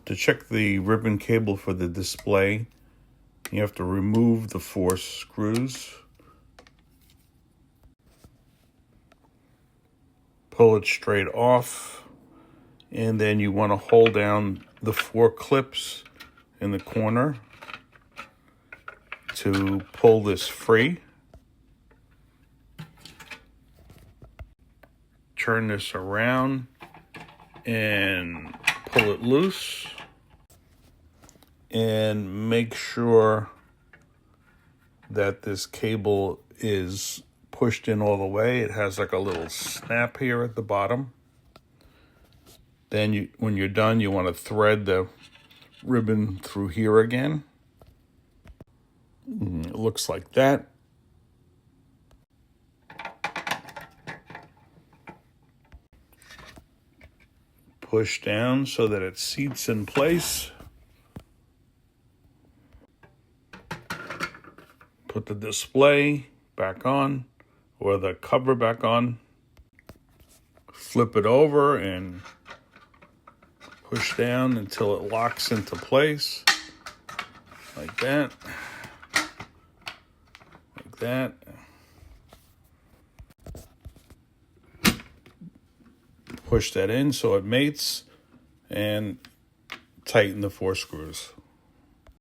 To check the ribbon cable for the display, you have to remove the 4 screws. Pull it straight off, and then you want to hold down the 4 clips in the corner to pull this free. Turn this around and pull it loose. And make sure that this cable is pushed in all the way. It has like a little snap here at the bottom. Then when you're done, you want to thread the ribbon through here again. It looks like that. Push down so that it seats in place. Put the display back on, or the cover back on. Flip it over and push down until it locks into place. Like that. Like that. Push that in so it mates, and tighten the 4 screws.